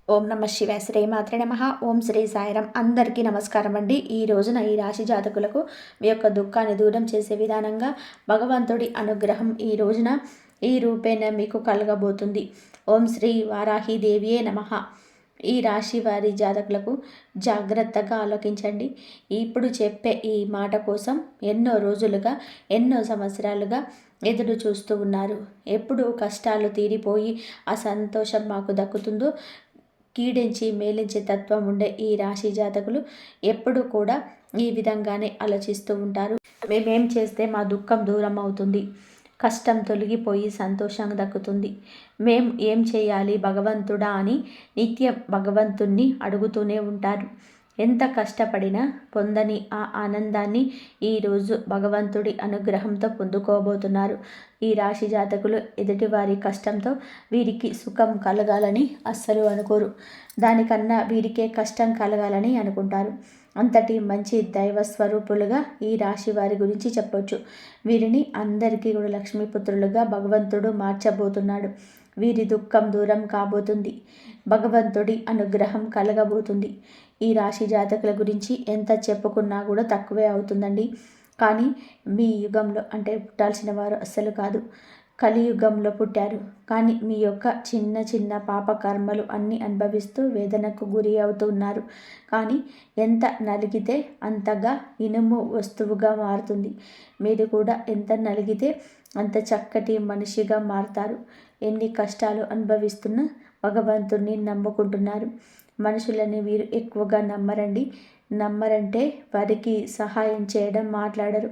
ఓం నమ శివాయ. శ్రీమాత్రే నమః. ఓం శ్రీ సాయిరాం. అందరికీ నమస్కారం అండి. ఈ రోజున ఈ రాశి జాతకులకు మీ యొక్క దుఃఖాన్ని దూరం చేసే విధానంగా భగవంతుడి అనుగ్రహం ఈ రోజున ఈ రూపేణ మీకు కలగబోతుంది. ఓం శ్రీ వారాహిదేవియే నమః. ఈ రాశి వారి జాతకులకు జాగ్రత్తగా ఆలోచించండి. ఇప్పుడు చెప్పే ఈ మాట కోసం ఎన్నో రోజులుగా ఎన్నో సంవత్సరాలుగా ఎదురు చూస్తూ ఉన్నారు. ఎప్పుడు కష్టాలు తీరిపోయి ఆ సంతోషం మాకు దక్కుతుందో, కీడించి మేలించే తత్వం ఉండే ఈ రాశి జాతకులు ఎప్పుడు కూడా ఈ విధంగానే ఆలోచిస్తూ ఉంటారు. మేమేం చేస్తే మా దుఃఖం దూరం అవుతుంది, కష్టం తొలగిపోయి సంతోషం దక్కుతుంది, మేం ఏం చేయాలి భగవంతుడా అని నిత్యం భగవంతుణ్ణి అడుగుతూనే ఉంటారు. ఎంత కష్టపడినా పొందని ఆ ఆనందాన్ని ఈరోజు భగవంతుడి అనుగ్రహంతో పొందుకోబోతున్నారు. ఈ రాశి జాతకులు ఎదుటివారి కష్టంతో వీరికి సుఖం కలగాలని అస్సలు అనుకోరు. దానికన్నా వీరికే కష్టం కలగాలని అనుకుంటారు. అంతటి మంచి దైవ స్వరూపులుగా ఈ రాశి వారి గురించి చెప్పొచ్చు. వీరిని అందరికీ కూడా లక్ష్మీపుత్రులుగా భగవంతుడు మార్చబోతున్నాడు. వీరి దుఃఖం దూరం కాబోతుంది. భగవంతుడి అనుగ్రహం కలగబోతుంది. ఈ రాశి జాతకుల గురించి ఎంత చెప్పుకున్నా కూడా తక్కువే అవుతుందండి. కానీ మీ యుగంలో అంటే పుట్టాల్సిన వారు అస్సలు కాదు, కలియుగంలో పుట్టారు. కానీ మీ యొక్క చిన్న చిన్న పాప కర్మలు అన్నీ అనుభవిస్తూ వేదనకు గురి అవుతున్నారు. కానీ ఎంత నలిగితే అంతగా ఇనుము వస్తువుగా మారుతుంది. మీరు కూడా ఎంత నలిగితే అంత చక్కటి మనిషిగా మారుతారు. ఎన్ని కష్టాలు అనుభవిస్తున్నా భగవంతుణ్ణి నమ్ముకుంటున్నారు. మనుషులని వీరు ఎక్కువగా నమ్మరండి. నమ్మరంటే వారికి సహాయం చేయడం మాట్లాడరు,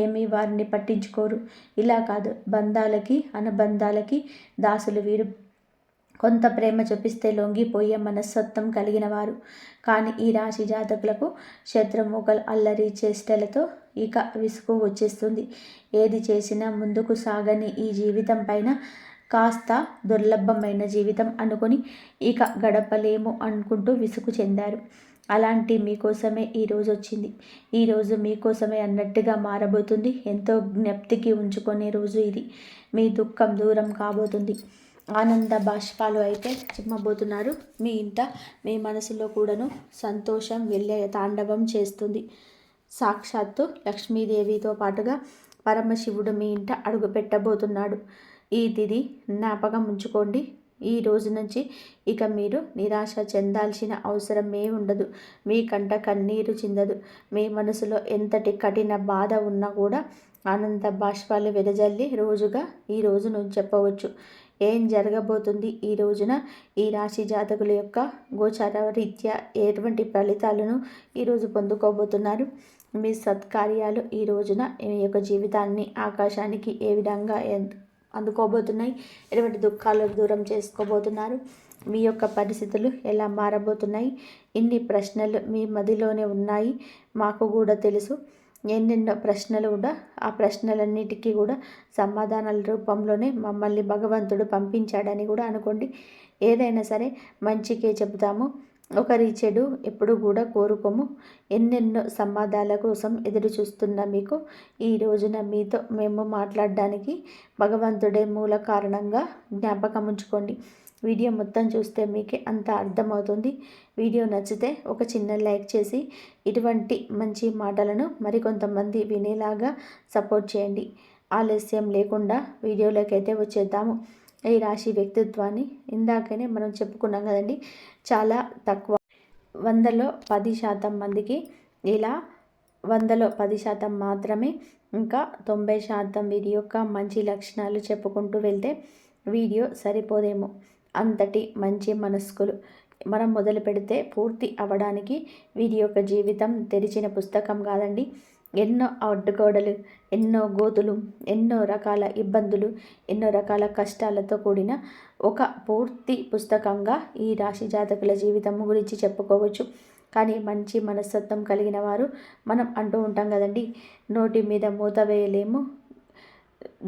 ఏమీ వారిని పట్టించుకోరు. ఇలా కాదు, బంధాలకి అనుబంధాలకి దాసులు వీరు. కొంత ప్రేమ చూపిస్తే లొంగిపోయే మనస్తత్వం కలిగిన వారు. కానీ ఈ రాశి జాతకులకు శత్రుముఖలు అల్లరి చేష్టలతో ఇక విసుగు వచ్చేస్తుంది. ఏది చేసినా ముందుకు సాగని ఈ జీవితం పైన కాస్త దుర్లభమైన జీవితం అనుకొని ఇక గడపలేము అనుకుంటూ విసుగు చెందారు. అలాంటి మీకోసమే ఈరోజు వచ్చింది. ఈరోజు మీకోసమే అన్నట్టుగా మారబోతుంది. ఎంతో జ్ఞప్తికి ఉంచుకునే రోజు ఇది. మీ దుఃఖం దూరం కాబోతుంది. ఆనంద బాష్పాలు అయితే చిమ్మబోతున్నారు. మీ ఇంట మీ మనసులో కూడాను సంతోషం వెళ్ళే తాండవం చేస్తుంది. సాక్షాత్తు లక్ష్మీదేవితో పాటుగా పరమశివుడు మీ ఇంట అడుగు పెట్టబోతున్నాడు. ఈ తిథి జ్ఞాపకం ఉంచుకోండి. ఈ రోజు నుంచి ఇక మీరు నిరాశ చెందాల్సిన అవసరం ఉండదు. మీ కంట కన్నీరు చిందదు. మీ మనసులో ఎంతటి కఠిన బాధ ఉన్నా కూడా ఆనంద బాష్పాలు వెదజల్లి రోజుగా ఈ రోజును చెప్పవచ్చు. ఏం జరగబోతుంది ఈ రోజున ఈ రాశి జాతకుల యొక్క గోచార రీత్యా ఎటువంటి ఫలితాలను ఈరోజు పొందుకోబోతున్నారు? మీ సత్కార్యాలు ఈ రోజున మీ యొక్క జీవితాన్ని ఆకాశానికి ఏ విధంగా అందుకోబోతున్నాయి? ఎటువంటి దుఃఖాలను దూరం చేసుకోబోతున్నారు? మీ యొక్క పరిస్థితులు ఎలా మారబోతున్నాయి? ఇన్ని ప్రశ్నలు మీ మదిలోనే ఉన్నాయి. మాకు కూడా తెలుసు. ఎన్నెన్నో ప్రశ్నలు కూడా, ఆ ప్రశ్నలన్నిటికీ కూడా సమాధానాల రూపంలోనే మమ్మల్ని భగవంతుడు పంపించాడని కూడా అనుకోండి. ఏదైనా సరే మంచికే చెబుతాము, ఒకరి చెడు ఎప్పుడు కూడా కోరుకోము. ఎన్నెన్నో సంవాదాల కోసం ఎదురు చూస్తున్న మీకు ఈ రోజున మీతో మేము మాట్లాడడానికి భగవంతుడే మూల కారణంగా జ్ఞాపకం ఉంచుకోండి. వీడియో మొత్తం చూస్తే మీకే అంత అర్థమవుతుంది. వీడియో నచ్చితే ఒక చిన్న లైక్ చేసి ఇటువంటి మంచి మాటలను మరికొంతమంది వినేలాగా సపోర్ట్ చేయండి. ఆలస్యం లేకుండా వీడియోలోకి అయితే వచ్చేద్దాము. ఈ రాశి వ్యక్తిత్వాన్ని ఇందాకనే మనం చెప్పుకున్నాం కదండి. చాలా తక్కువ, 100లో 10% మందికి ఇలా 100లో 10% మాత్రమే. ఇంకా 90% వీరి యొక్క మంచి లక్షణాలు చెప్పుకుంటూ వెళ్తే వీడియో సరిపోదేమో. అంతటి మంచి మనస్కులు. మనం మొదలు పెడితే పూర్తి అవ్వడానికి వీరి యొక్క జీవితం తెరిచిన పుస్తకం కాదండి. ఎన్నో అడ్డుగోడలు, ఎన్నో గోతులు, ఎన్నో రకాల ఇబ్బందులు, ఎన్నో రకాల కష్టాలతో కూడిన ఒక పూర్తి పుస్తకంగా ఈ రాశి జాతకుల జీవితం గురించి చెప్పుకోవచ్చు. కానీ మంచి మనస్తత్వం కలిగిన వారు, మనం అంటూ ఉంటాం కదండి, నోటి మీద మూత వేయలేము,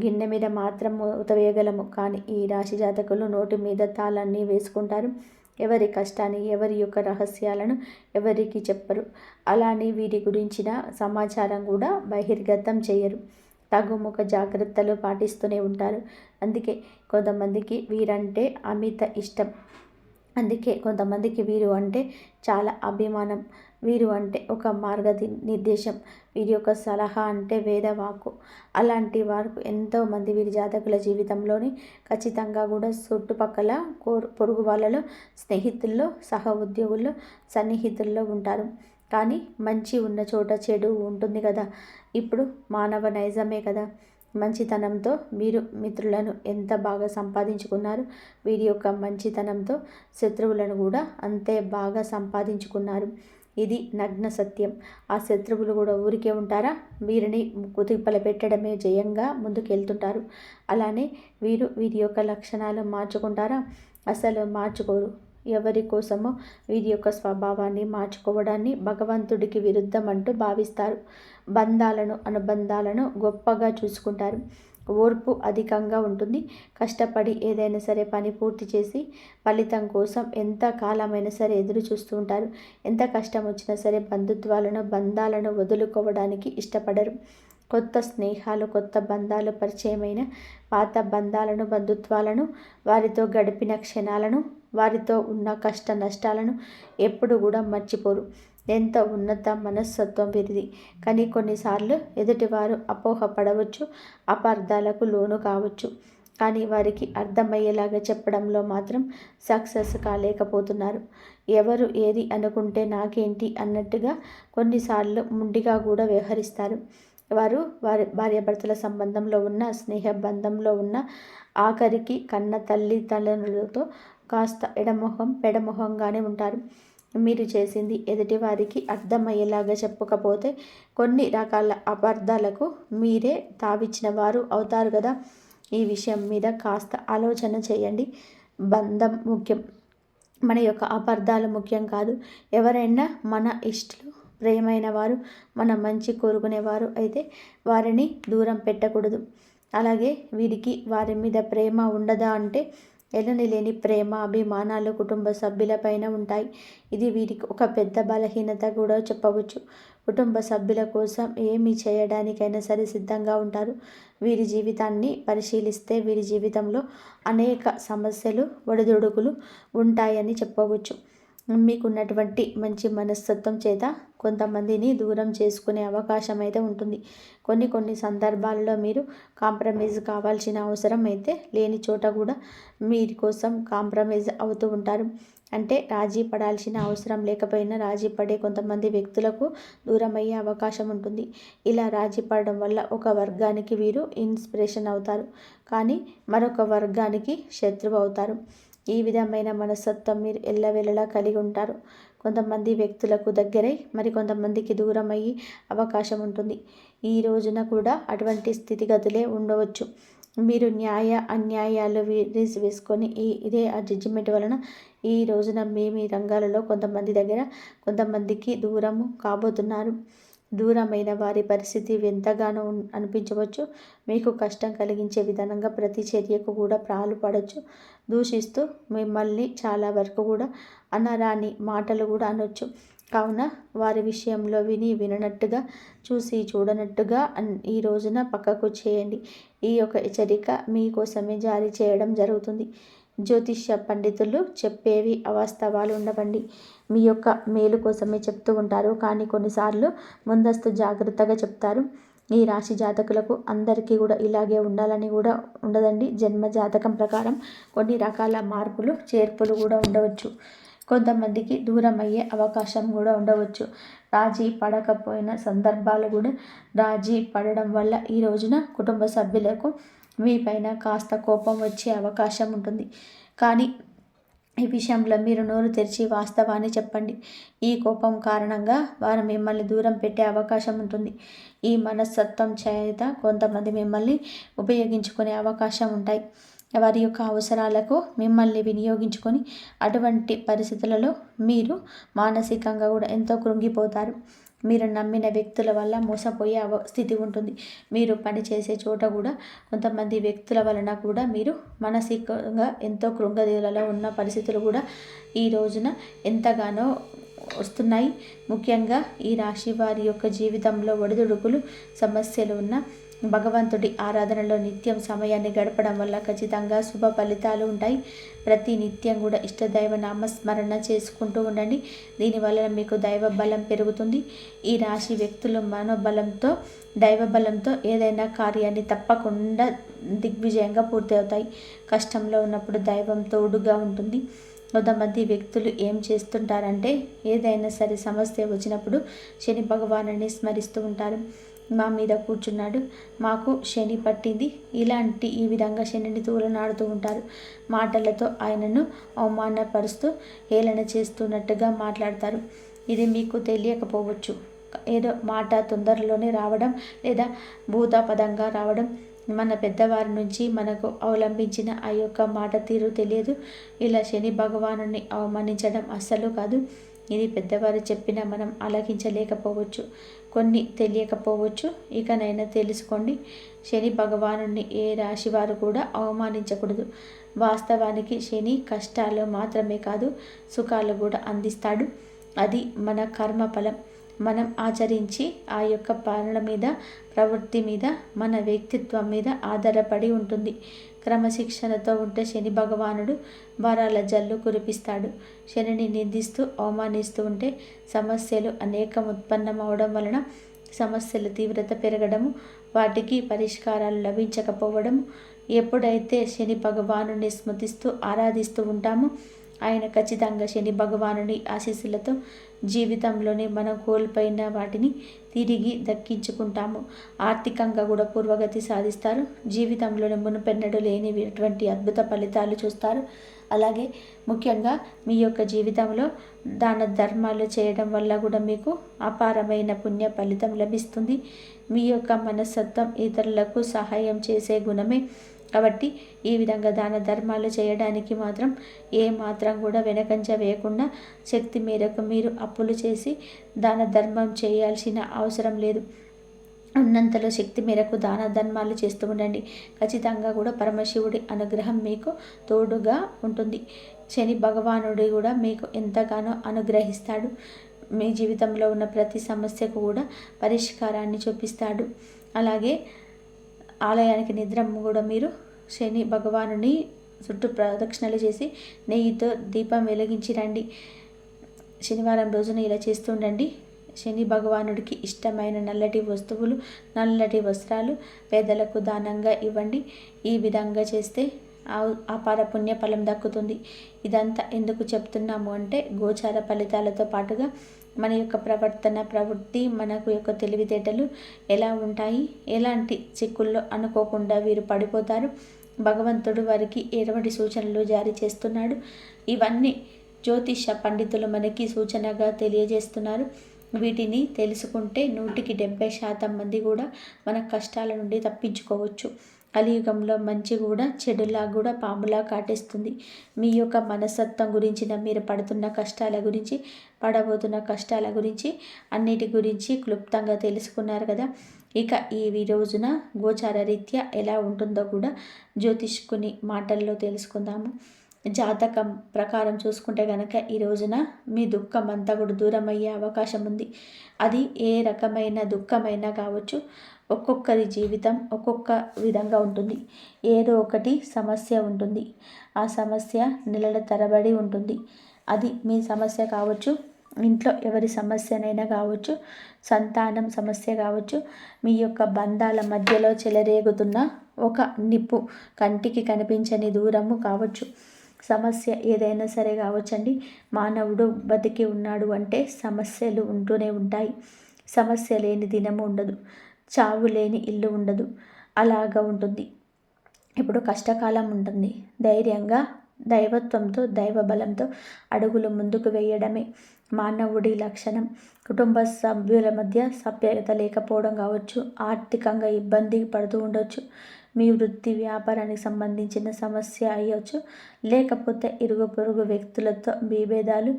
గిన్నె మీద మాత్రం మూత వేయగలము. కానీ ఈ రాశి జాతకులు నోటి మీద తాళాన్ని వేసుకుంటారు. ఎవరి కష్టాన్ని, ఎవరి యొక్క రహస్యాలను ఎవరికి చెప్పరు. అలానే వీరి గురించిన సమాచారం కూడా బహిర్గతం చేయరు. తగుముఖ జాగ్రత్తలు పాటిస్తూనే ఉంటారు. అందుకే కొంతమందికి వీరంటే అమిత ఇష్టం. అందుకే కొంతమందికి వీరు అంటే చాలా అభిమానం, వీరు అంటే ఒక నిర్దేశం, వీరి యొక్క సలహా అంటే వేదవాకు. అలాంటి వారు ఎంతోమంది వీరి జాతకుల జీవితంలోని ఖచ్చితంగా కూడా చుట్టుపక్కల పొరుగు వాళ్ళలో, స్నేహితుల్లో, సహ ఉద్యోగుల్లో, సన్నిహితుల్లో ఉంటారు. కానీ మంచి ఉన్న చోట చెడు ఉంటుంది కదా. ఇప్పుడు మానవ నైజమే కదా. మంచితనంతో మీరు మిత్రులను ఎంత బాగా సంపాదించుకున్నారు, వీరి యొక్క మంచితనంతో శత్రువులను కూడా అంతే బాగా సంపాదించుకున్నారు. ఇది నగ్న సత్యం. ఆ శత్రువులు కూడా ఊరికే ఉంటారా? వీరిని కుతిప్పల పెట్టడమే జయంగా ముందుకెళ్తుంటారు. అలానే వీరి యొక్క లక్షణాలు మార్చుకుంటారా? అసలు మార్చుకోరు. ఎవరి కోసమో వీరి యొక్క స్వభావాన్ని మార్చుకోవడాన్ని భగవంతుడికి విరుద్ధం అంటూ భావిస్తారు. అనుబంధాలను గొప్పగా చూసుకుంటారు. ఓర్పు అధికంగా ఉంటుంది. కష్టపడి ఏదైనా సరే పని పూర్తి చేసి ఫలితం కోసం ఎంత కాలమైనా సరే ఎదురు చూస్తూ ఉంటారు. ఎంత కష్టం వచ్చినా సరే బంధాలను వదులుకోవడానికి ఇష్టపడరు. కొత్త స్నేహాలు, కొత్త బంధాలు పరిచయమైన పాత బంధుత్వాలను, వారితో గడిపిన క్షణాలను, వారితో ఉన్న కష్ట నష్టాలను ఎప్పుడు కూడా మర్చిపోరు. ఎంతో ఉన్నత మనస్తత్వం వీరిది. కానీ కొన్నిసార్లు ఎదుటివారు అపోహపడవచ్చు, అపార్థాలకు లోను కావచ్చు. కానీ వారికి అర్థమయ్యేలాగా చెప్పడంలో మాత్రం సక్సెస్ కాలేకపోతున్నారు. ఎవరు ఏది అనుకుంటే నాకేంటి అన్నట్టుగా కొన్నిసార్లు ముండిగా కూడా వ్యవహరిస్తారు. వారి భార్యాభర్తల సంబంధంలో ఉన్న, స్నేహ బంధంలో ఉన్న, ఆఖరికి కన్న తల్లిదండ్రులతో కాస్త పెడమొహంగానే ఉంటారు. మీరు చేసింది ఎదుటివారికి అర్థమయ్యేలాగా చెప్పకపోతే కొన్ని రకాల అపార్థాలకు మీరే తావిచ్చిన వారు అవుతారు కదా. ఈ విషయం మీద కాస్త ఆలోచన చేయండి. బంధం ముఖ్యం, మన యొక్క అపార్థాలు ముఖ్యం కాదు. ఎవరైనా మన ఇష్టలు, ప్రేమైన వారు, మన మంచి కోరుకునేవారు అయితే వారిని దూరం పెట్టకూడదు. అలాగే వీరికి వారి మీద ప్రేమ ఉండదా అంటే ఎనలేని ప్రేమ, అభిమానాలు కుటుంబ సభ్యులపైన ఉంటాయి. ఇది వీరికి ఒక పెద్ద బలహీనత కూడా చెప్పవచ్చు. కుటుంబ సభ్యుల కోసం ఏమి చేయడానికైనా సరే సిద్ధంగా ఉంటారు. వీరి జీవితాన్ని పరిశీలిస్తే వీరి జీవితంలో అనేక సమస్యలు, ఒడిదుడుకులు ఉంటాయని చెప్పవచ్చు. మీకున్నటువంటి మంచి మనస్తత్వం చేత కొంతమందిని దూరం చేసుకునే అవకాశం అయితే ఉంటుంది. కొన్ని సందర్భాల్లో మీరు కాంప్రమైజ్ కావాల్సిన అవసరం అయితే లేని చోట కూడా మీరి కోసం కాంప్రమైజ్ అవుతూ ఉంటారు. అంటే రాజీ పడాల్సిన అవసరం లేకపోయినా రాజీ పడే కొంతమంది వ్యక్తులకు దూరం అయ్యే అవకాశం ఉంటుంది. ఇలా రాజీ పడడం వల్ల ఒక వర్గానికి వీరు ఇన్స్పిరేషన్ అవుతారు, కానీ మరొక వర్గానికి శత్రువు అవుతారు. ఈ విధమైన మనస్తత్వం మీరు ఎల్లవేళలా కలిగి ఉంటారు. కొంతమంది వ్యక్తులకు దగ్గరై కొంతమందికి దూరం అయ్యే అవకాశం ఉంటుంది. ఈ రోజున కూడా అటువంటి స్థితిగతులే ఉండవచ్చు. మీరు న్యాయ అన్యాయాలు వేసుకొని ఇదే ఆ జడ్జిమెంట్ వలన ఈ రోజున మీ రంగాలలో కొంతమందికి దూరము కాబోతున్నారు. దూరమైన వారి పరిస్థితి ఎంతగానో అనిపించవచ్చు. మీకు కష్టం కలిగించే విధంగా ప్రతి చర్యకు కూడా పాల్పడవచ్చు. దూషిస్తూ మిమ్మల్ని చాలా వరకు కూడా అనరాని మాటలు కూడా అనొచ్చు. కావున వారి విషయంలో విననట్టుగా, చూసి చూడనట్టుగా ఈ రోజున పక్కకు చేయండి. ఈ యొక్క హెచ్చరిక మీకోసమే జారీ చేయడం జరుగుతుంది. జ్యోతిష్య పండితులు చెప్పేవి అవాస్తవాలు ఉండవండి. మీ యొక్క మేలు కోసమే చెప్తూ ఉంటారు. కానీ కొన్నిసార్లు ముందస్తు జాగ్రత్తగా చెప్తారు. ఈ రాశి జాతకులకు అందరికీ కూడా ఇలాగే ఉండాలని కూడా ఉండదండి. జన్మ జాతకం ప్రకారం కొన్ని రకాల మార్పులు, చేర్పులు కూడా ఉండవచ్చు. కొంతమందికి దూరం అయ్యే అవకాశం కూడా ఉండవచ్చు. రాజీ పడకపోయిన సందర్భాలు కూడా రాజీ పడడం వల్ల ఈ రోజున కుటుంబ సభ్యులకు మీపైన కాస్త కోపం వచ్చే అవకాశం ఉంటుంది. కానీ ఈ విషయంలో మీరు నోరు తెరిచి వాస్తవాన్ని చెప్పండి. ఈ కోపం కారణంగా వారు మిమ్మల్ని దూరం పెట్టే అవకాశం ఉంటుంది. ఈ మనస్తత్వం చేత కొంతమంది మిమ్మల్ని ఉపయోగించుకునే అవకాశం ఉంటాయి. వారి యొక్క అవసరాలకు మిమ్మల్ని వినియోగించుకొని అటువంటి పరిస్థితులలో మీరు మానసికంగా కూడా ఎంతో కృంగిపోతారు. మీరు నమ్మిన వ్యక్తుల వల్ల మోసపోయే స్థితి ఉంటుంది. మీరు పనిచేసే చోట కూడా కొంతమంది వ్యక్తుల వలన కూడా మీరు మానసికంగా ఎంతో కృంగదీలలో ఉన్న పరిస్థితులు కూడా ఈ రోజున ఎంతగానో వస్తున్నాయి. ముఖ్యంగా ఈ రాశి వారి యొక్క జీవితంలో ఒడిదుడుకులు, సమస్యలు ఉన్న భగవంతుడి ఆరాధనలో నిత్యం సమయాన్ని గడపడం వల్ల ఖచ్చితంగా శుభ ఫలితాలు ఉంటాయి. ప్రతి నిత్యం కూడా ఇష్టదైవ నామస్మరణ చేసుకుంటూ ఉండండి. దీనివల్ల మీకు దైవ బలం పెరుగుతుంది. ఈ రాశి వ్యక్తులు మనోబలంతో దైవ బలంతో ఏదైనా కార్యాన్ని తప్పకుండా దిగ్విజయంగా పూర్తి అవుతాయి. కష్టంలో ఉన్నప్పుడు దైవం తోడుగా ఉంటుంది. కొంతమంది వ్యక్తులు ఏం చేస్తుంటారంటే ఏదైనా సరే సమస్య వచ్చినప్పుడు శని భగవానుని స్మరిస్తూ ఉంటారు. మా మీద కూర్చున్నాడు, మాకు శని పట్టింది, ఈ విధంగా శనిని తూలనాడుతూ ఉంటారు. మాటలతో ఆయనను అవమానపరుస్తూ హేళన చేస్తున్నట్టుగా మాట్లాడతారు. ఇది మీకు తెలియకపోవచ్చు. ఏదో మాట తొందరలోనే రావడం లేదా భూతాపదంగా రావడం, మన పెద్దవారి నుంచి మనకు అవలంబించిన ఆ యొక్క మాట తీరు తెలియదు. ఇలా శని భగవానుని అవమానించడం అస్సలు కాదు. ఇది పెద్దవారు చెప్పినా మనం ఆలకించలేకపోవచ్చు, కొన్ని తెలియకపోవచ్చు. ఇకనైనా తెలుసుకోండి, శని భగవానుని ఏ రాశి వారు కూడా అవమానించకూడదు. వాస్తవానికి శని కష్టాలు మాత్రమే కాదు, సుఖాలు కూడా అందిస్తాడు. అది మన కర్మ ఫలం. మనం ఆచరించి ఆ యొక్క పాలన మీద, ప్రవృత్తి మీద, మన వ్యక్తిత్వం మీద ఆధారపడి ఉంటుంది. క్రమశిక్షణతో ఉంటే శని భగవానుడు వరాల జల్లు కురిపిస్తాడు. శనిని నిందిస్తూ అవమానిస్తూ ఉంటే సమస్యలు అనేకం ఉత్పన్నమవడం వలన సమస్యల తీవ్రత పెరగడము, వాటికి పరిష్కారాలు లభించకపోవడము. ఎప్పుడైతే శని భగవానుని స్మృతిస్తూ ఆరాధిస్తూ ఉంటామో ఆయన ఖచ్చితంగా శని భగవానుని ఆశీస్సులతో జీవితంలోనే మనం కోల్పోయిన వాటిని తిరిగి దక్కించుకుంటాము. ఆర్థికంగా కూడా పూర్వగతి సాధిస్తారు. జీవితంలోనే మునుపెన్నడూ లేనిటువంటి అద్భుత ఫలితాలు చూస్తారు. అలాగే ముఖ్యంగా మీ యొక్క జీవితంలో దాన ధర్మాలు చేయడం వల్ల కూడా మీకు అపారమైన పుణ్య ఫలితం లభిస్తుంది. మీ యొక్క మనస్తత్వం ఇతరులకు సహాయం చేసే గుణమే కాబట్టి ఈ విధంగా దాన ధర్మాలు చేయడానికి మాత్రం ఏ మాత్రం కూడా వెనకంజ వేయకుండా శక్తి మేరకు మీరు అప్పులు చేసి దాన ధర్మం చేయాల్సిన అవసరం లేదు. ఉన్నంతలో శక్తి మేరకు దాన ధర్మాలు చేస్తూ ఉండండి. ఖచ్చితంగా కూడా పరమశివుడి అనుగ్రహం మీకు తోడుగా ఉంటుంది. శని భగవానుడు కూడా మీకు ఎంతగానో అనుగ్రహిస్తాడు. మీ జీవితంలో ఉన్న ప్రతి సమస్యకు కూడా పరిష్కారాన్ని చూపిస్తాడు. అలాగే ఆలయానికి నిద్ర కూడా మీరు శని భగవానుని చుట్టూ ప్రదక్షిణలు చేసి నెయ్యితో దీపం వెలిగించి రండి. శనివారం రోజున ఇలా చేస్తూ ఉండండి. శని భగవానుడికి ఇష్టమైన నల్లటి వస్తువులు, నల్లటి వస్త్రాలు పేదలకు దానంగా ఇవ్వండి. ఈ విధంగా చేస్తే అపార పుణ్య ఫలం దక్కుతుంది. ఇదంతా ఎందుకు చెప్తున్నాము అంటే గోచార ఫలితాలతో పాటుగా మన యొక్క ప్రవృత్తి, మనకు యొక్క తెలివితేటలు ఎలా ఉంటాయి, ఎలాంటి చిక్కుల్లో అనుకోకుండా వీరు పడిపోతారు, భగవంతుడు వారికి ఎటువంటి సూచనలు జారీ చేస్తున్నాడు, ఇవన్నీ జ్యోతిష పండితులు మనకి సూచనగా తెలియజేస్తున్నారు. వీటిని తెలుసుకుంటే 100% మంది కూడా మన కష్టాల నుండి తప్పించుకోవచ్చు. కలియుగంలో మంచి కూడా చెడులా కూడా పాములా కాటేస్తుంది. మీ యొక్క మనస్తత్వం గురించిన, మీరు పడుతున్న కష్టాల గురించి, పడబోతున్న కష్టాల గురించి, అన్నిటి గురించి క్లుప్తంగా తెలుసుకున్నారు కదా. ఇక ఈ రోజున గోచార రీత్యా ఎలా ఉంటుందో కూడా జ్యోతిష్కుని మాటల్లో తెలుసుకుందాము. జాతకం ప్రకారం చూసుకుంటే కనుక ఈ రోజున మీ దుఃఖం అంతా కూడా దూరం అయ్యే అవకాశం ఉంది. అది ఏ రకమైన దుఃఖమైనా కావచ్చు. ఒక్కొక్కరి జీవితం ఒక్కొక్క విధంగా ఉంటుంది. ఏదో ఒకటి సమస్య ఉంటుంది. ఆ సమస్య నెలల తరబడి ఉంటుంది. అది మీ సమస్య కావచ్చు, ఇంట్లో ఎవరి సమస్యనైనా కావచ్చు, సంతానం సమస్య కావచ్చు, మీ యొక్క బంధాల మధ్యలో చెలరేగుతున్న ఒక నిప్పు, కంటికి కనిపించని దూరము కావచ్చు. సమస్య ఏదైనా సరే కావచ్చండి. మానవుడు బతికి ఉన్నాడు అంటే సమస్యలు ఉంటూనే ఉంటాయి. సమస్య లేని దినము ఉండదు, చావు లేని ఇల్లు ఉండదు. అలాగా ఉంటుంది. ఇప్పుడు కష్టకాలం ఉంటుంది. ధైర్యంగా, దైవత్వంతో, దైవ బలంతో అడుగులు ముందుకు వేయడమే మానవుడి లక్షణం. కుటుంబ సభ్యుల మధ్య సభ్యత లేకపోవడం కావచ్చు, ఆర్థికంగా ఇబ్బంది పడుతూ ఉండొచ్చు, మీ వృత్తి వ్యాపారానికి సంబంధించిన సమస్య అయ్యవచ్చు, లేకపోతే ఇరుగు పొరుగు వ్యక్తులతో విభేదాలు,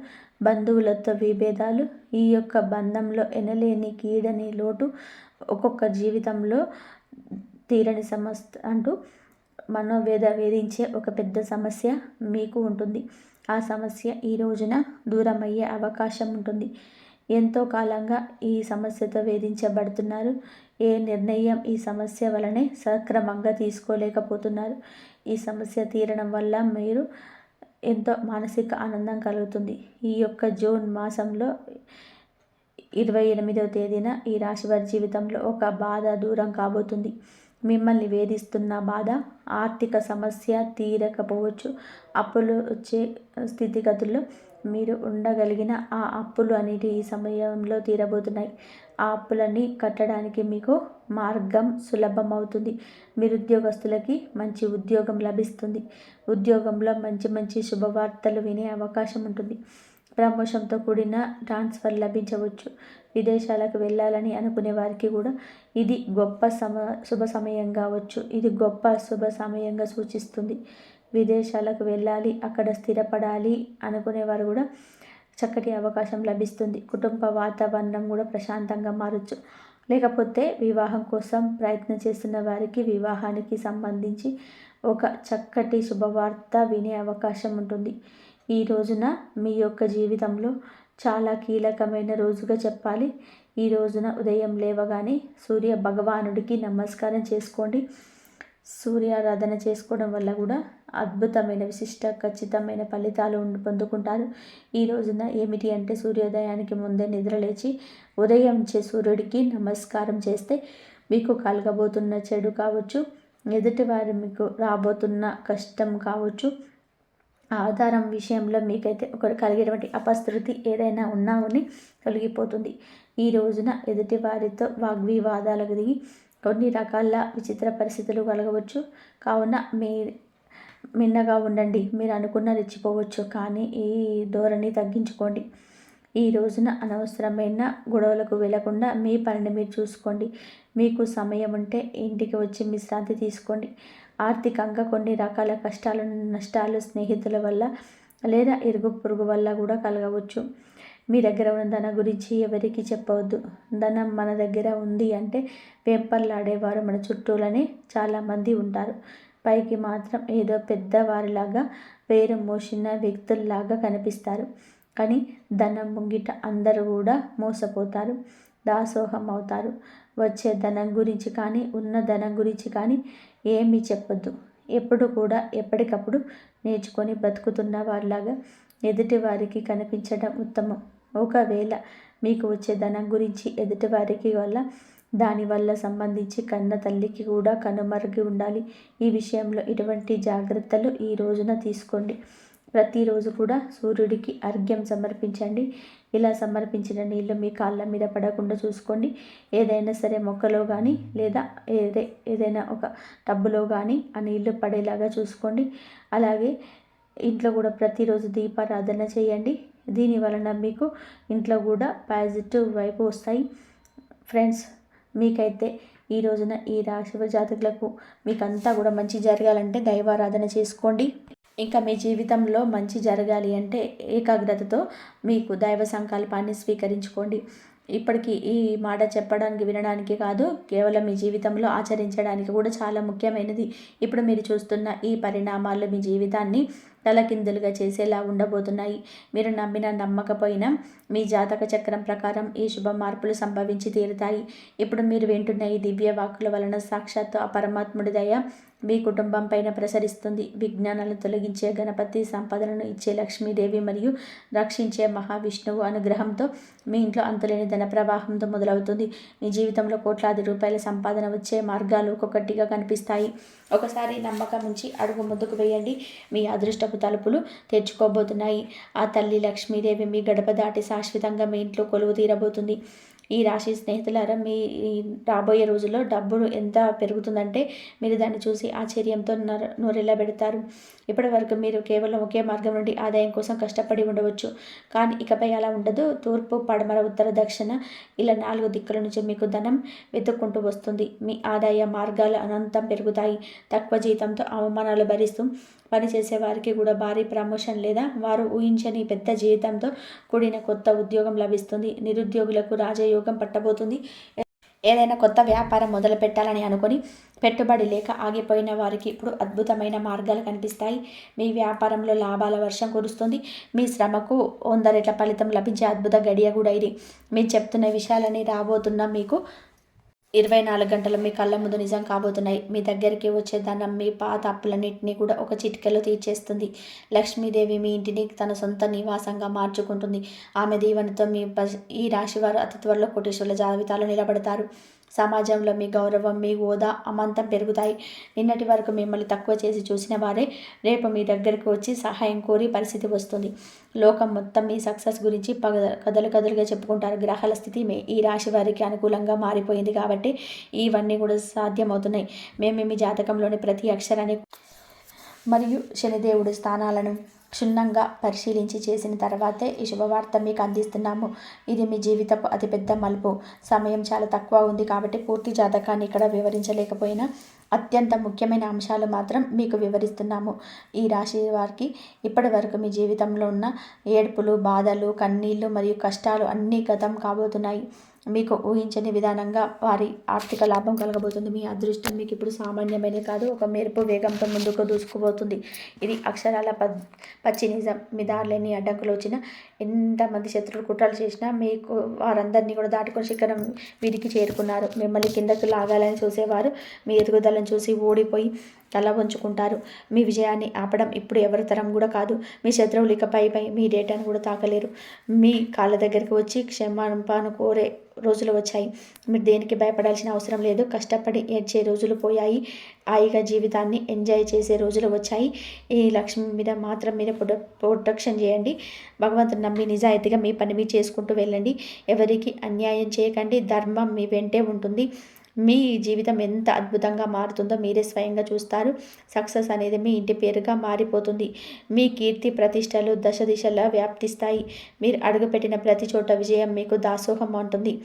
బంధువులతో విభేదాలు, ఈ యొక్క బంధంలో ఎనలేని కీడని లోటు, ఒక్కొక్క జీవితంలో తీరని సమస్య అంటూ వేధించే ఒక పెద్ద సమస్య మీకు ఉంటుంది. ఆ సమస్య ఈ రోజున దూరం అయ్యే అవకాశం ఉంటుంది. ఎంతో కాలంగా ఈ సమస్యతో వేధించబడుతున్నారు. ఏ నిర్ణయం ఈ సమస్య వలనే సక్రమంగా తీసుకోలేకపోతున్నారు. ఈ సమస్య తీరడం వల్ల మీరు ఎంతో మానసిక ఆనందం కలుగుతుంది. ఈ యొక్క జూన్ మాసంలో 28వ తేదీన ఈ రాశివారి జీవితంలో ఒక బాధ దూరం కాబోతుంది. మిమ్మల్ని వేధిస్తున్న బాధ, ఆర్థిక సమస్య తీరకపోవచ్చు. అప్పులు వచ్చే స్థితిగతుల్లో మీరు ఉండగలిగిన ఆ అప్పులు అనేవి ఈ సమయంలో తీరబోతున్నాయి. ఆ అప్పులన్నీ కట్టడానికి మీకు మార్గం సులభమవుతుంది. నిరుద్యోగస్తులకి మంచి ఉద్యోగం లభిస్తుంది. ఉద్యోగంలో మంచి మంచి శుభవార్తలు వినే అవకాశం ఉంటుంది. ప్రమోషన్తో కూడిన ట్రాన్స్ఫర్ లభించవచ్చు. విదేశాలకు వెళ్ళాలని అనుకునే వారికి కూడా ఇది గొప్ప శుభ సమయం కావచ్చు. ఇది గొప్ప శుభ సమయంగా సూచిస్తుంది. విదేశాలకు వెళ్ళాలి, అక్కడ స్థిరపడాలి అనుకునేవారు కూడా చక్కటి అవకాశం లభిస్తుంది. కుటుంబ వాతావరణం కూడా ప్రశాంతంగా మారచ్చు. లేకపోతే వివాహం కోసం ప్రయత్నం చేస్తున్న వారికి వివాహానికి సంబంధించి ఒక చక్కటి శుభవార్త వినే అవకాశం ఉంటుంది. ఈ రోజున మీ యొక్క జీవితంలో చాలా కీలకమైన రోజుగా చెప్పాలి. ఈ రోజున ఉదయం లేవగానే సూర్య భగవానుడికి నమస్కారం చేసుకోండి. సూర్యారాధన చేసుకోవడం వల్ల కూడా అద్భుతమైన ఖచ్చితమైన ఫలితాలు పొందుకుంటారు. ఈ రోజున ఏమిటి అంటే సూర్యోదయానికి ముందే నిద్రలేచి ఉదయించే సూర్యుడికి నమస్కారం చేస్తే మీకు కలగబోతున్న చెడు కావచ్చు, ఎదుటివారి మీకు రాబోతున్న కష్టం కావచ్చు, ఆధారం విషయంలో మీకైతే ఒక కలిగేటువంటి అపశృతి ఏదైనా ఉన్నామని తొలగిపోతుంది. ఈ రోజున ఎదుటి వారితో వాగ్వివాదాలకు దిగి కొన్ని రకాల విచిత్ర పరిస్థితులు కలగవచ్చు. కావున మిన్నగా ఉండండి. మీరు అనుకున్న రెచ్చిపోవచ్చు, కానీ ఈ ధోరణి తగ్గించుకోండి. ఈ రోజున అనవసరమైన గొడవలకు వెళ్లకుండా మీ పనిని మీరు చూసుకోండి. మీకు సమయం ఉంటే ఇంటికి వచ్చి విశ్రాంతి తీసుకోండి. ఆర్థికంగా కొన్ని రకాల కష్టాలు, నష్టాలు స్నేహితుల వల్ల లేదా ఇరుగు పొరుగు వల్ల కూడా కలగవచ్చు. మీ దగ్గర ఉన్న ధనం గురించి ఎవరికి చెప్పవద్దు. ధనం మన దగ్గర ఉంది అంటే వెంపర్లాడేవారు మన చుట్టూలనే చాలామంది ఉంటారు. పైకి మాత్రం ఏదో పెద్దవారిలాగా పేరు మోసిన వ్యక్తుల్లాగా కనిపిస్తారు. కానీ ధనం ముంగిట అందరూ కూడా మోసపోతారు, దాసోహం అవుతారు. వచ్చే ధనం గురించి కానీ ఉన్న ధనం గురించి కానీ ఏమీ చెప్పొద్దు. ఎప్పుడు కూడా ఎప్పటికప్పుడు నేర్చుకొని బ్రతుకుతున్న వారిలాగా ఎదుటి వారికి కనిపించడం ఉత్తమం. ఒకవేళ మీకు వచ్చే ధనం గురించి ఎదుటివారికి వల్ల దానివల్ల సంబంధించి కన్న తల్లికి కూడా కనుమరుగు ఉండాలి. ఈ విషయంలో ఇటువంటి జాగ్రత్తలు ఈ రోజున తీసుకోండి. ప్రతిరోజు కూడా సూర్యుడికి అర్ఘ్యం సమర్పించండి. ఇలా సమర్పించిన నీళ్ళు మీ కాళ్ళ మీద పడకుండా చూసుకోండి. ఏదైనా సరే మొక్కలో కానీ లేదా ఏదైనా ఒక టబ్బులో కానీ ఆ నీళ్లు పడేలాగా చూసుకోండి. అలాగే ఇంట్లో కూడా ప్రతిరోజు దీపారాధన చేయండి. దీని వలన మీకు ఇంట్లో కూడా పాజిటివ్ వైపు వస్తాయి. ఫ్రెండ్స్, మీకైతే ఈ రోజున ఈ రాశి జాతకులకు మీకంతా కూడా మంచి జరగాలంటే దైవారాధన చేసుకోండి. ఇంకా మీ జీవితంలో మంచి జరగాలి అంటే ఏకాగ్రతతో మీకు దైవ సంకల్పాన్ని స్వీకరించుకోండి. ఇప్పటికీ ఈ మాట చెప్పడానికి వినడానికి కాదు, కేవలం మీ జీవితంలో ఆచరించడానికి కూడా చాలా ముఖ్యమైనది. ఇప్పుడు మీరు చూస్తున్న ఈ పరిణామాలు మీ జీవితాన్ని తలకిందులుగా చేసేలా ఉండబోతున్నాయి. మీరు నమ్మకపోయినా మీ జాతక చక్రం ప్రకారం ఈ శుభ మార్పులు సంభవించి తీరుతాయి. ఇప్పుడు మీరు వింటున్న ఈ దివ్య వాక్కుల వలన సాక్షాత్తు ఆ పరమాత్ముడి దయ మీ కుటుంబం పైన ప్రసరిస్తుంది. విజ్ఞానాలను తొలగించే గణపతి, సంపదలను ఇచ్చే లక్ష్మీదేవి మరియు రక్షించే మహావిష్ణువు అనుగ్రహంతో మీ ఇంట్లో అంతులేని ధన ప్రవాహంతో మొదలవుతుంది. మీ జీవితంలో కోట్లాది రూపాయల సంపాదన వచ్చే మార్గాలు ఒక్కొక్కటిగా కనిపిస్తాయి. ఒకసారి నమ్మకం ఉంచి అడుగు ముందుకు వేయండి. మీ అదృష్టపు తలుపులు తెరుచుకోబోతున్నాయి. ఆ తల్లి లక్ష్మీదేవి మీ గడప దాటి శాశ్వతంగా మీ ఇంట్లో కొలువు తీరబోతుంది. ఈ రాశి స్నేహితులారా, మీ రాబోయే రోజుల్లో డబ్బు ఎంత పెరుగుతుందంటే మీరు దాన్ని చూసి ఆశ్చర్యంతో నోరెలా పెడతారు. ఇప్పటి వరకు మీరు కేవలం ఒకే మార్గం నుండి ఆదాయం కోసం కష్టపడి ఉండవచ్చు, కానీ ఇకపై అలా ఉండదు. తూర్పు, పడమర, ఉత్తర, దక్షిణ ఇలా 4 దిక్కుల నుంచి మీకు ధనం వెతుక్కుంటూ వస్తుంది. మీ ఆదాయ మార్గాలు అనంతం పెరుగుతాయి. తక్కువ జీతంతో అవమానాలు భరిస్తూ పనిచేసే వారికి కూడా భారీ ప్రమోషన్ లేదా వారు ఊహించని పెద్ద జీతంతో కూడిన కొత్త ఉద్యోగం లభిస్తుంది. నిరుద్యోగులకు రాజయోగం పట్టబోతుంది. ఏదైనా కొత్త వ్యాపారం మొదలు పెట్టాలని అనుకొని పెట్టుబడి లేక ఆగిపోయిన వారికి ఇప్పుడు అద్భుతమైన మార్గాలు కనిపిస్తాయి. మీ వ్యాపారంలో లాభాల వర్షం కురుస్తుంది. మీ శ్రమకు 100 రెట్ల ఫలితం లభించే అద్భుత గడియ కూడా ఇది. మీరు చెప్తున్న విషయాలని రాబోతున్న మీకు 24 గంటలు మీ కళ్ళ ముందు నిజం కాబోతున్నాయి. మీ దగ్గరికి వచ్చే ధనం మీ పాత అప్పులన్నింటినీ కూడా ఒక చిటికెలో తీర్చేస్తుంది. లక్ష్మీదేవి మీ ఇంటిని తన సొంత నివాసంగా మార్చుకుంటుంది. ఆమె దీవెనతో ఈ రాశివారు అతి త్వరలో కోటీశ్వరుల జాబితాలో నిలబడతారు. సమాజంలో మీ గౌరవం, మీ హోదా అమాంతం పెరుగుతాయి. నిన్నటి వరకు మిమ్మల్ని తక్కువ చేసి చూసిన వారే రేపు మీ దగ్గరకు వచ్చి సహాయం కోరి పరిస్థితి వస్తుంది. లోకం మొత్తం మీ సక్సెస్ గురించి కథలుగా చెప్పుకుంటారు. గ్రహాల స్థితి ఈ రాశి వారికి అనుకూలంగా మారిపోయింది కాబట్టి ఇవన్నీ కూడా సాధ్యమవుతున్నాయి. మేము మీ జాతకంలోని ప్రతి అక్షరాన్ని మరియు శనిదేవుడి స్థానాలను క్షుణ్ణంగా పరిశీలించి చేసిన తర్వాతే ఈ శుభవార్త మీకు అందిస్తున్నాము. ఇది మీ జీవితపు అతిపెద్ద మలుపు. సమయం చాలా తక్కువ ఉంది కాబట్టి పూర్తి జాతకాన్ని ఇక్కడ వివరించలేకపోయినా అత్యంత ముఖ్యమైన అంశాలు మాత్రం మీకు వివరిస్తున్నాము. ఈ రాశి వారికి ఇప్పటి వరకు మీ జీవితంలో ఉన్న ఏడుపులు, బాధలు, కన్నీళ్లు మరియు కష్టాలు అన్నీ గతం కాబోతున్నాయి. మీకు ఊహించని విధానంగా వారి ఆర్థిక లాభం కలగబోతుంది. మీ అదృష్టం మీకు ఇప్పుడు సామాన్యమైనది కాదు, ఒక మెరుపు వేగంతో ముందుకు దూసుకుపోతుంది. ఇది అక్షరాల పచ్చి నిజం. మీ దారిలోని అడ్డంకులు వచ్చినా, ఎంతమంది శత్రువులు కుట్రలు చేసినా మీకు వారందరినీ కూడా దాటుకొని శిఖరం వీరికి చేరుకున్నారు. మిమ్మల్ని కిందకు లాగాలని చూసేవారు మీ ఎదుగుదలను చూసి ఓడిపోయి తల వంచుకుంటారు. మీ విజయాన్ని ఆపడం ఇప్పుడు ఎవరి తరం కూడా కాదు. మీ శత్రువులు ఇకపై మీ డేటాను కూడా తాకలేరు. మీ కాళ్ళ దగ్గరికి వచ్చి క్షమాపణ కోరే రోజులు వచ్చాయి. మీరు దేనికి భయపడాల్సిన అవసరం లేదు. కష్టపడి ఏడ్చే రోజులు పోయాయి. హాయిగా జీవితాన్ని ఎంజాయ్ చేసే రోజులు వచ్చాయి. ఈ లక్ష్మి మీద మాత్రం మీరు ప్రొటెక్షన్ చేయండి. భగవంతుని నమ్మి నిజాయితీగా మీ పని మీరు చేసుకుంటూ వెళ్ళండి. ఎవరికి అన్యాయం చేయకండి. ధర్మం మీ వెంటే ఉంటుంది. మీ జీవితం ఎంత అద్భుతంగా మారుతుందో మీరే స్వయంగా చూస్తారు. సక్సెస్ అనేది మీ ఇంటి పేరుగా మారిపోతుంది. మీ కీర్తి ప్రతిష్టలు దశ దిశలా వ్యాప్తిస్తాయి. మీరు అడుగుపెట్టిన ప్రతి చోట విజయం మీకు దాసోహం ఉంటుంది.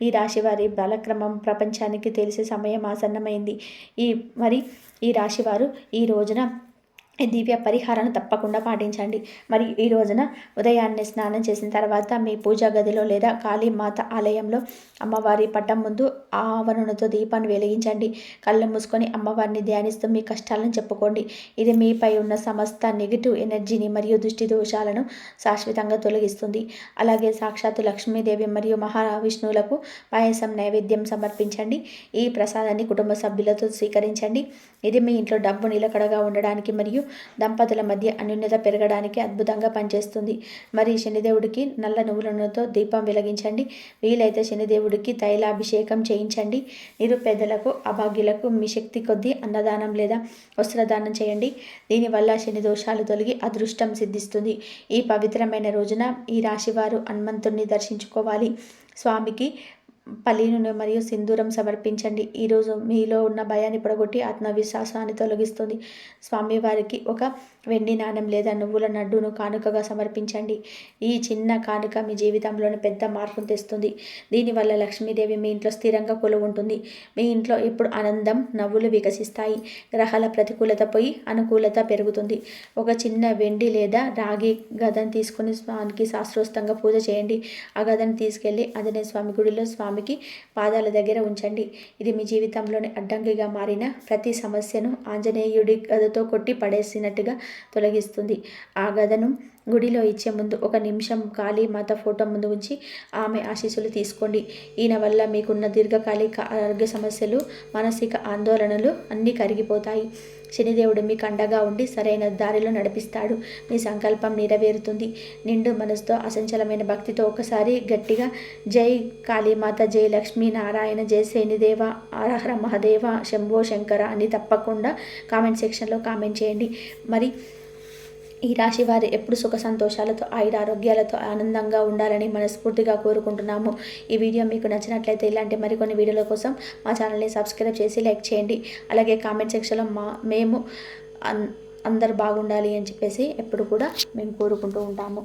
ఈ రాశివారి బలక్రమం ప్రపంచానికి తెలిసే సమయం ఆసన్నమైంది. ఈ రాశివారు ఈ రోజున దివ్య పరిహారాన్ని తప్పకుండా పాటించండి. మరి ఈ రోజున ఉదయాన్నే స్నానం చేసిన తర్వాత మీ పూజా గదిలో లేదా కాళీమాత ఆలయంలో అమ్మవారి పటం ముందు ఆవరణతో దీపాన్ని వెలిగించండి. కళ్ళు మూసుకొని అమ్మవారిని ధ్యానిస్తూ మీ కష్టాలను చెప్పుకోండి. ఇది మీపై ఉన్న సమస్త నెగిటివ్ ఎనర్జీని మరియు దృష్టి దోషాలను శాశ్వతంగా తొలగిస్తుంది. అలాగే సాక్షాత్తు లక్ష్మీదేవి మరియు మహావిష్ణువులకు పాయసం నైవేద్యం సమర్పించండి. ఈ ప్రసాదాన్ని కుటుంబ సభ్యులతో స్వీకరించండి. ఇది మీ ఇంట్లో డబ్బు నిలకడగా ఉండడానికి మరియు దంపతుల మధ్య అన్యోన్యత పెరగడానికి అద్భుతంగా పనిచేస్తుంది. మరి శనిదేవుడికి నల్ల నువ్వుల నూనెతో దీపం వెలిగించండి. వీలైతే శనిదేవుడికి తైలాభిషేకం చేయించండి. నిరుపేదలకు, అభాగ్యులకు మీ శక్తి కొద్దీ అన్నదానం లేదా వస్త్రదానం చేయండి. దీనివల్ల శని దోషాలు తొలగి అదృష్టం సిద్ధిస్తుంది. ఈ పవిత్రమైన రోజున ఈ రాశివారు హనుమంతుడిని దర్శించుకోవాలి. స్వామికి పల్లీను మరియు సింధూరం సమర్పించండి. ఈరోజు మీలో ఉన్న భయాన్ని పొడగొట్టి ఆత్మవిశ్వాసాన్ని తొలగిస్తుంది. స్వామివారికి ఒక వెండి నాణెం లేదా నువ్వుల నడ్డును కానుకగా సమర్పించండి. ఈ చిన్న కానుక మీ జీవితంలోని పెద్ద మార్పును తెస్తుంది. దీనివల్ల లక్ష్మీదేవి మీ ఇంట్లో స్థిరంగా కొలువుంటుంది. మీ ఇంట్లో ఎప్పుడు ఆనందం, నవ్వులు వికసిస్తాయి. గ్రహాల ప్రతికూలత పోయి అనుకూలత పెరుగుతుంది. ఒక చిన్న వెండి లేదా రాగి గదను తీసుకుని స్వామికి శాస్త్రోక్తంగా పూజ చేయండి. ఆ గదను తీసుకెళ్లి ఆంజనేయ స్వామి గుడిలో స్వామికి పాదాల దగ్గర ఉంచండి. ఇది మీ జీవితంలోని అడ్డంకిగా మారిన ప్రతి సమస్యను ఆంజనేయుడి గదతో కొట్టి పడేసినట్టుగా తొలగిస్తుంది. ఆ గదను గుడిలో ఇచ్చే ముందు 1 నిమిషం కాళీమాత ఫోటో ముందు ఉంచి ఆమె ఆశీస్సులు తీసుకోండి. ఈయన వల్ల మీకున్న దీర్ఘకాలిక ఆరోగ్య సమస్యలు, మానసిక ఆందోళనలు అన్నీ కరిగిపోతాయి. శనిదేవుడు మీకు అండగా ఉండి సరైన దారిలో నడిపిస్తాడు. మీ సంకల్పం నెరవేరుతుంది. నిండు మనసుతో, అసంచలమైన భక్తితో ఒకసారి గట్టిగా జై కాళీమాత, జై లక్ష్మీ నారాయణ, జై శనిదేవ, హర మహాదేవ, శంభో శంకర అని తప్పకుండా కామెంట్ సెక్షన్లో కామెంట్ చేయండి. మరి ఈ రాశి వారు ఎప్పుడు సుఖ సంతోషాలతో, ఆయురారోగ్యాలతో ఆనందంగా ఉండాలని మనస్ఫూర్తిగా కోరుకుంటున్నాము. ఈ వీడియో మీకు నచ్చినట్లయితే ఇలాంటి మరికొన్ని వీడియోల కోసం మా ఛానల్ని సబ్స్క్రైబ్ చేసి లైక్ చేయండి. అలాగే కామెంట్ సెక్షన్లో మేము అందరు బాగుండాలి అని చెప్పేసి ఎప్పుడు కూడా మేము కోరుకుంటూ ఉంటాము.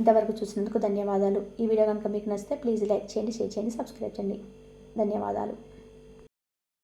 ఇంతవరకు చూసినందుకు ధన్యవాదాలు. ఈ వీడియో కనుక మీకు నచ్చితే ప్లీజ్ లైక్ చేయండి, షేర్ చేయండి, సబ్స్క్రైబ్ చేయండి. ధన్యవాదాలు.